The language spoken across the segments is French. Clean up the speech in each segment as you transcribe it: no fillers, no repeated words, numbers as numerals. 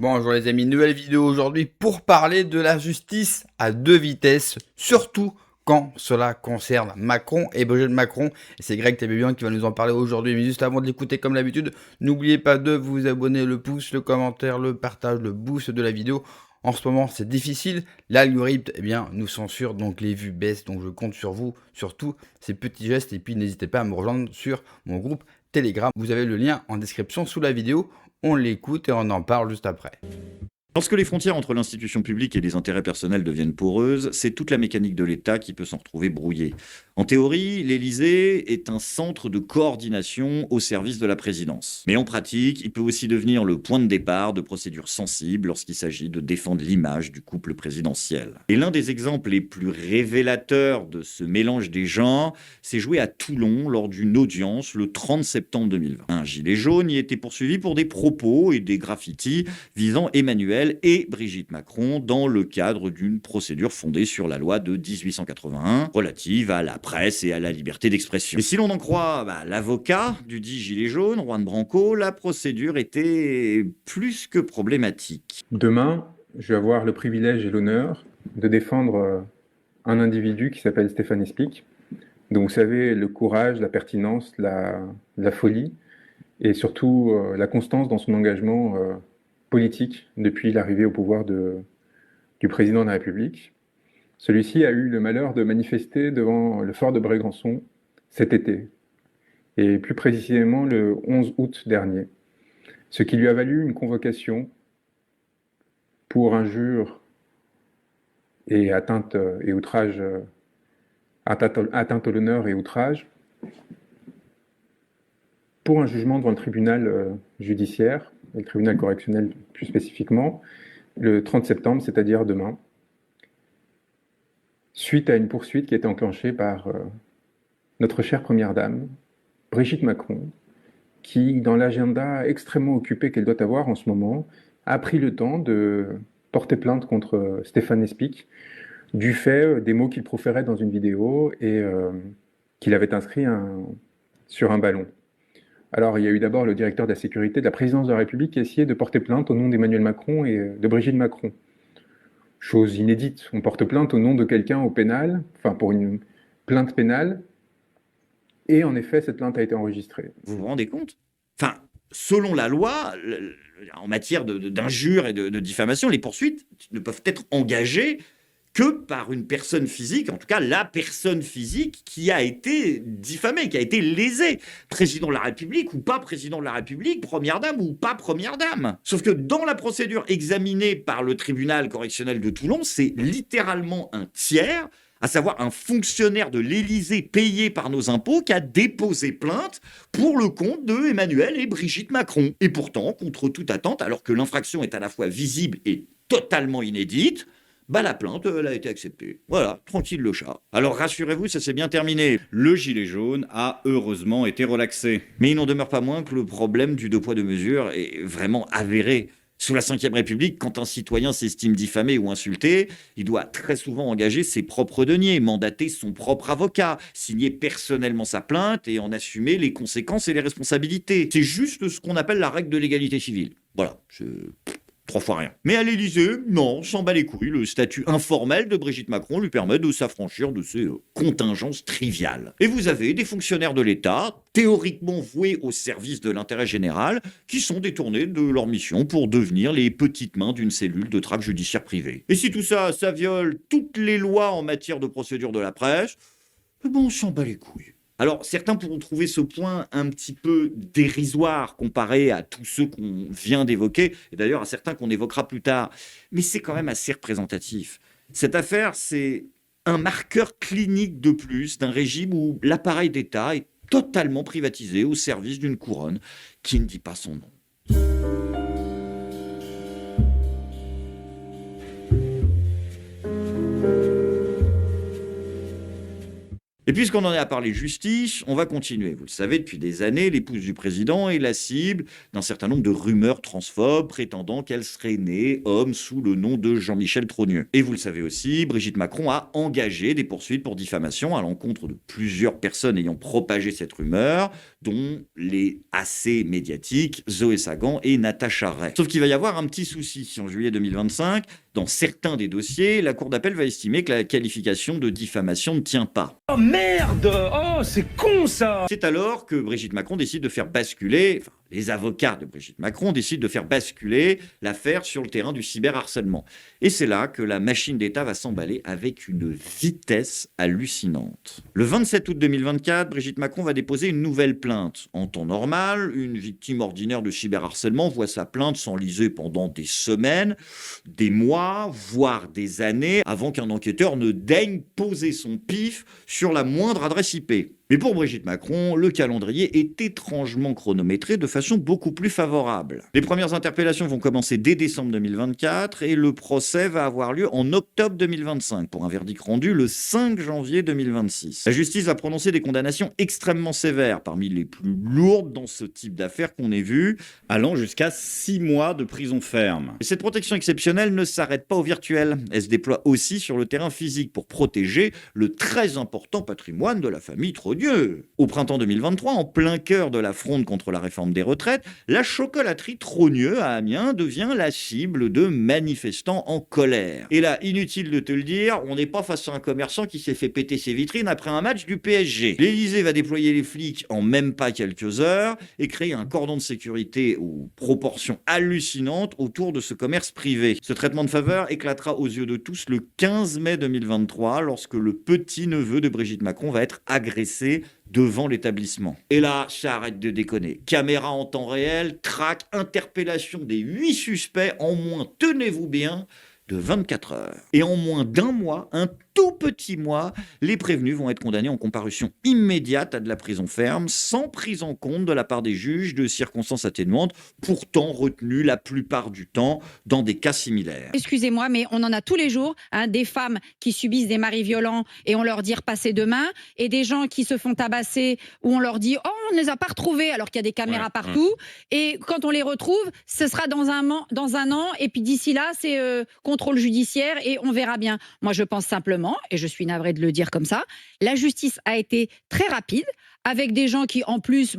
Bonjour les amis, nouvelle vidéo aujourd'hui pour parler de la justice à deux vitesses, surtout quand cela concerne Macron et Brigitte Macron. Et c'est Greg TB1 qui va nous en parler aujourd'hui. Mais juste avant de l'écouter comme d'habitude, n'oubliez pas de vous abonner, le pouce, le commentaire, le partage, le boost de la vidéo. En ce moment c'est difficile, l'algorithme nous censure, donc les vues baissent, donc je compte sur vous, sur tous ces petits gestes. Et puis n'hésitez pas à me rejoindre sur mon groupe Telegram. Vous avez le lien en description sous la vidéo. On l'écoute et on en parle juste après. Lorsque les frontières entre l'institution publique et les intérêts personnels deviennent poreuses, c'est toute la mécanique de l'État qui peut s'en retrouver brouillée. En théorie, l'Élysée est un centre de coordination au service de la présidence. Mais en pratique, il peut aussi devenir le point de départ de procédures sensibles lorsqu'il s'agit de défendre l'image du couple présidentiel. Et l'un des exemples les plus révélateurs de ce mélange des genres s'est joué à Toulon lors d'une audience le 30 septembre 2020. Un gilet jaune y était poursuivi pour des propos et des graffitis visant Emmanuel et Brigitte Macron dans le cadre d'une procédure fondée sur la loi de 1881 relative à la presse et à la liberté d'expression. Et si l'on en croit l'avocat du dit gilet jaune, Juan Branco, la procédure était plus que problématique. Demain, je vais avoir le privilège et l'honneur de défendre un individu qui s'appelle Stéphane Espic. Donc vous savez, le courage, la pertinence, la folie et surtout la constance dans son engagement politique depuis l'arrivée au pouvoir du président de la République. Celui-ci a eu le malheur de manifester devant le fort de Brégançon cet été, et plus précisément le 11 août dernier, ce qui lui a valu une convocation pour injure et atteinte et outrage, atteinte à l'honneur et outrage, pour un jugement devant le tribunal judiciaire, et le tribunal correctionnel plus spécifiquement, le 30 septembre, c'est-à-dire demain, suite à une poursuite qui a été enclenchée par notre chère Première Dame, Brigitte Macron, qui, dans l'agenda extrêmement occupé qu'elle doit avoir en ce moment, a pris le temps de porter plainte contre Stéphane Espic du fait des mots qu'il proférait dans une vidéo et qu'il avait inscrit sur un ballon. Alors, il y a eu d'abord le directeur de la sécurité de la présidence de la République qui a essayé de porter plainte au nom d'Emmanuel Macron et de Brigitte Macron. Chose inédite, on porte plainte au nom de quelqu'un au pénal, enfin pour une plainte pénale, et en effet, cette plainte a été enregistrée. Vous vous rendez compte ? Enfin, selon la loi, en matière d'injures et de diffamation, les poursuites ne peuvent être engagées que par une personne physique, en tout cas la personne physique qui a été diffamée, qui a été lésée. Président de la République ou pas président de la République, première dame ou pas première dame. Sauf que dans la procédure examinée par le tribunal correctionnel de Toulon, c'est littéralement un tiers, à savoir un fonctionnaire de l'Élysée payé par nos impôts qui a déposé plainte pour le compte de Emmanuel et Brigitte Macron. Et pourtant, contre toute attente, alors que l'infraction est à la fois visible et totalement inédite, la plainte, elle a été acceptée. Voilà, tranquille le chat. Alors rassurez-vous, ça s'est bien terminé. Le gilet jaune a heureusement été relaxé. Mais il n'en demeure pas moins que le problème du deux poids deux mesures est vraiment avéré. Sous la Ve République, quand un citoyen s'estime diffamé ou insulté, il doit très souvent engager ses propres deniers, mandater son propre avocat, signer personnellement sa plainte et en assumer les conséquences et les responsabilités. C'est juste ce qu'on appelle la règle de l'égalité civile. Voilà, trois fois rien. Mais à l'Élysée, non, s'en bat les couilles. Le statut informel de Brigitte Macron lui permet de s'affranchir de ces contingences triviales. Et vous avez des fonctionnaires de l'État, théoriquement voués au service de l'intérêt général, qui sont détournés de leur mission pour devenir les petites mains d'une cellule de traque judiciaire privée. Et si tout ça, ça viole toutes les lois en matière de procédure de la presse, on s'en bat les couilles. Alors, certains pourront trouver ce point un petit peu dérisoire comparé à tous ceux qu'on vient d'évoquer, et d'ailleurs à certains qu'on évoquera plus tard, mais c'est quand même assez représentatif. Cette affaire, c'est un marqueur clinique de plus d'un régime où l'appareil d'État est totalement privatisé au service d'une couronne qui ne dit pas son nom. Et puisqu'on en est à parler justice, on va continuer. Vous le savez, depuis des années, l'épouse du président est la cible d'un certain nombre de rumeurs transphobes prétendant qu'elle serait née homme sous le nom de Jean-Michel Trogneux. Et vous le savez aussi, Brigitte Macron a engagé des poursuites pour diffamation à l'encontre de plusieurs personnes ayant propagé cette rumeur, dont les assez médiatiques Zoé Sagan et Natacha Ray. Sauf qu'il va y avoir un petit souci. Si en juillet 2025, dans certains des dossiers, la Cour d'appel va estimer que la qualification de diffamation ne tient pas. Oh merde! Oh, c'est con ça! C'est alors que Brigitte Macron décide de faire basculer, les avocats de Brigitte Macron décident de faire basculer l'affaire sur le terrain du cyberharcèlement. Et c'est là que la machine d'État va s'emballer avec une vitesse hallucinante. Le 27 août 2024, Brigitte Macron va déposer une nouvelle plainte. En temps normal, une victime ordinaire de cyberharcèlement voit sa plainte s'enliser pendant des semaines, des mois, voire des années, avant qu'un enquêteur ne daigne poser son pif sur la moindre adresse IP. Mais pour Brigitte Macron, le calendrier est étrangement chronométré de façon beaucoup plus favorable. Les premières interpellations vont commencer dès décembre 2024 et le procès va avoir lieu en octobre 2025 pour un verdict rendu le 5 janvier 2026. La justice va prononcer des condamnations extrêmement sévères, parmi les plus lourdes dans ce type d'affaires qu'on ait vu, allant jusqu'à 6 mois de prison ferme. Et cette protection exceptionnelle ne s'arrête pas au virtuel. Elle se déploie aussi sur le terrain physique pour protéger le très important patrimoine de la famille Trogneux. Au printemps 2023, en plein cœur de la fronde contre la réforme des retraites, la chocolaterie Trogneux à Amiens devient la cible de manifestants en colère. Et là, inutile de te le dire, on n'est pas face à un commerçant qui s'est fait péter ses vitrines après un match du PSG. L'Élysée va déployer les flics en même pas quelques heures et créer un cordon de sécurité aux proportions hallucinantes autour de ce commerce privé. Ce traitement de faveur éclatera aux yeux de tous le 15 mai 2023 lorsque le petit-neveu de Brigitte Macron va être agressé devant l'établissement. Et là, ça arrête de déconner. Caméra en temps réel, traque, interpellation des 8 suspects en moins, tenez-vous bien, de 24 heures. Et en moins d'un mois, un tout petit mois, les prévenus vont être condamnés en comparution immédiate à de la prison ferme, sans prise en compte de la part des juges de circonstances atténuantes, pourtant retenues la plupart du temps dans des cas similaires. Excusez-moi, mais on en a tous les jours, des femmes qui subissent des maris violents et on leur dit repassez demain, et des gens qui se font tabasser où on leur dit oh on ne les a pas retrouvés alors qu'il y a des caméras partout, et quand on les retrouve, ce sera dans un an, et puis d'ici là c'est contrôle judiciaire et on verra bien. Moi je pense simplement, et je suis navrée de le dire comme ça, la justice a été très rapide, avec des gens qui, en plus,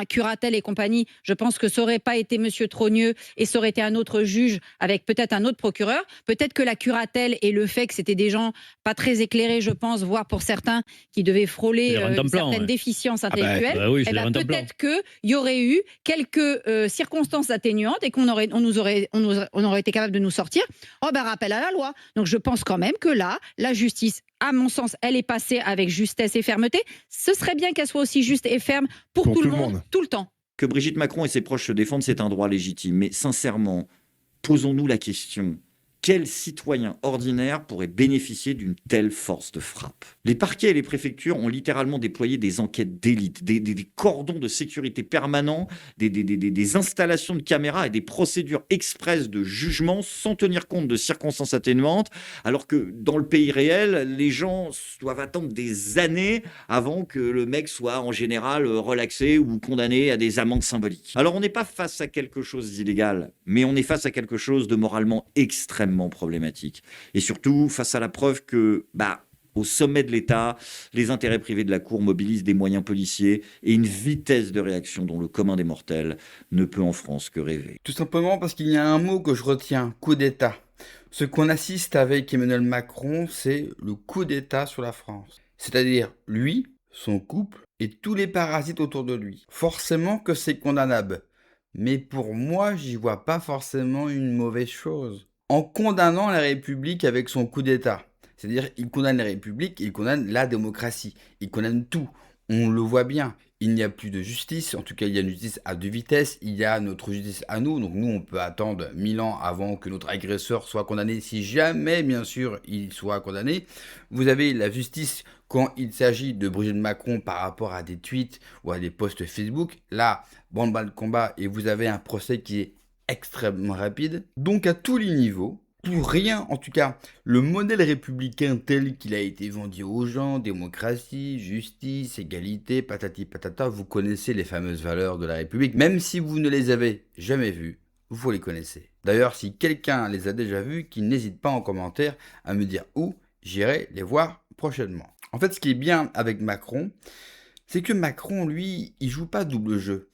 Curatel et compagnie, je pense que ça n'aurait pas été Monsieur Trogneux et ça aurait été un autre juge avec peut-être un autre procureur. Peut-être que la Curatel et le fait que c'était des gens pas très éclairés, je pense, voire pour certains qui devaient frôler une certaine déficience intellectuelle, peut-être qu'il y aurait eu quelques circonstances atténuantes et qu'on aurait été capable de nous sortir. Rappel à la loi. Donc je pense quand même que là, la justice, à mon sens, elle est passée avec justesse et fermeté. Ce serait bien qu'elle soit aussi juste et ferme pour tout le monde, tout le temps. Que Brigitte Macron et ses proches se défendent, c'est un droit légitime. Mais sincèrement, posons-nous la question. Quel citoyen ordinaire pourrait bénéficier d'une telle force de frappe? Les parquets et les préfectures ont littéralement déployé des enquêtes d'élite, des cordons de sécurité permanents, des installations de caméras et des procédures expresses de jugement sans tenir compte de circonstances atténuantes, alors que dans le pays réel, les gens doivent attendre des années avant que le mec soit en général relaxé ou condamné à des amendes symboliques. Alors on n'est pas face à quelque chose d'illégal, mais on est face à quelque chose de moralement extrêmement problématique. Et surtout, face à la preuve que, au sommet de l'État, les intérêts privés de la Cour mobilisent des moyens policiers et une vitesse de réaction dont le commun des mortels ne peut en France que rêver. Tout simplement parce qu'il y a un mot que je retiens, coup d'État. Ce qu'on assiste avec Emmanuel Macron, c'est le coup d'État sur la France. C'est-à-dire lui, son couple et tous les parasites autour de lui. Forcément que c'est condamnable. Mais pour moi, j'y vois pas forcément une mauvaise chose. En condamnant la République avec son coup d'État. C'est-à-dire, il condamne la République, il condamne la démocratie, il condamne tout. On le voit bien, il n'y a plus de justice, en tout cas il y a une justice à deux vitesses, il y a notre justice à nous, donc nous on peut attendre 1000 ans avant que notre agresseur soit condamné, si jamais bien sûr il soit condamné. Vous avez la justice quand il s'agit de Brigitte Macron par rapport à des tweets ou à des posts Facebook, là, branle-bas de combat, et vous avez un procès qui est extrêmement rapide. Donc à tous les niveaux, plus rien, en tout cas, le modèle républicain tel qu'il a été vendu aux gens, démocratie, justice, égalité, patati patata, vous connaissez les fameuses valeurs de la République, même si vous ne les avez jamais vues, vous les connaissez. D'ailleurs, si quelqu'un les a déjà vues, qu'il n'hésite pas en commentaire à me dire où, j'irai les voir prochainement. En fait, ce qui est bien avec Macron, c'est que Macron, lui, il joue pas double jeu.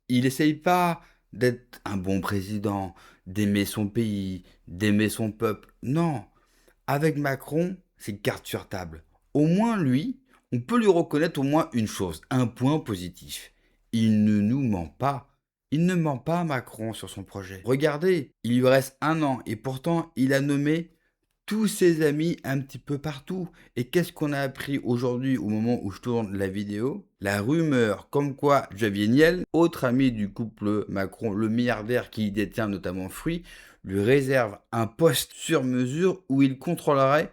Il essaye pas d'être un bon président, d'aimer son pays, d'aimer son peuple. Non, avec Macron, c'est carte sur table. Au moins, lui, on peut lui reconnaître au moins une chose, un point positif. Il ne nous ment pas. Il ne ment pas, Macron, sur son projet. Regardez, il lui reste 1 an et pourtant, il a nommé tous ses amis un petit peu partout. Et qu'est-ce qu'on a appris aujourd'hui au moment où je tourne la vidéo? La rumeur comme quoi Xavier Niel, autre ami du couple Macron, le milliardaire qui détient notamment Free, lui réserve un poste sur mesure où il contrôlerait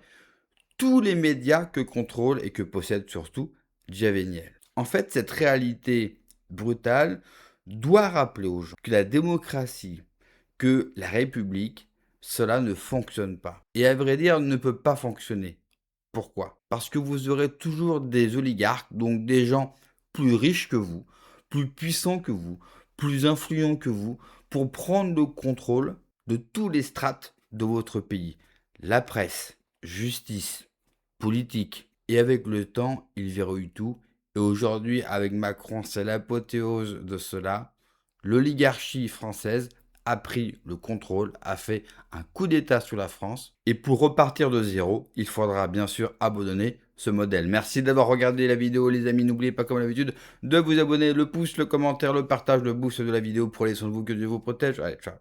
tous les médias que contrôle et que possède surtout Xavier Niel. En fait, cette réalité brutale doit rappeler aux gens que la démocratie, que la République, cela ne fonctionne pas. Et à vrai dire, ne peut pas fonctionner. Pourquoi? Parce que vous aurez toujours des oligarques, donc des gens plus riches que vous, plus puissants que vous, plus influents que vous, pour prendre le contrôle de tous les strates de votre pays. La presse, justice, politique. Et avec le temps, ils verrouillent tout. Et aujourd'hui, avec Macron, c'est l'apothéose de cela. L'oligarchie française a pris le contrôle, a fait un coup d'État sur la France. Et pour repartir de zéro, il faudra bien sûr abandonner ce modèle. Merci d'avoir regardé la vidéo les amis. N'oubliez pas comme d'habitude de vous abonner, le pouce, le commentaire, le partage, le boost de la vidéo. Prenez soin de vous, que Dieu vous protège. Allez, ciao.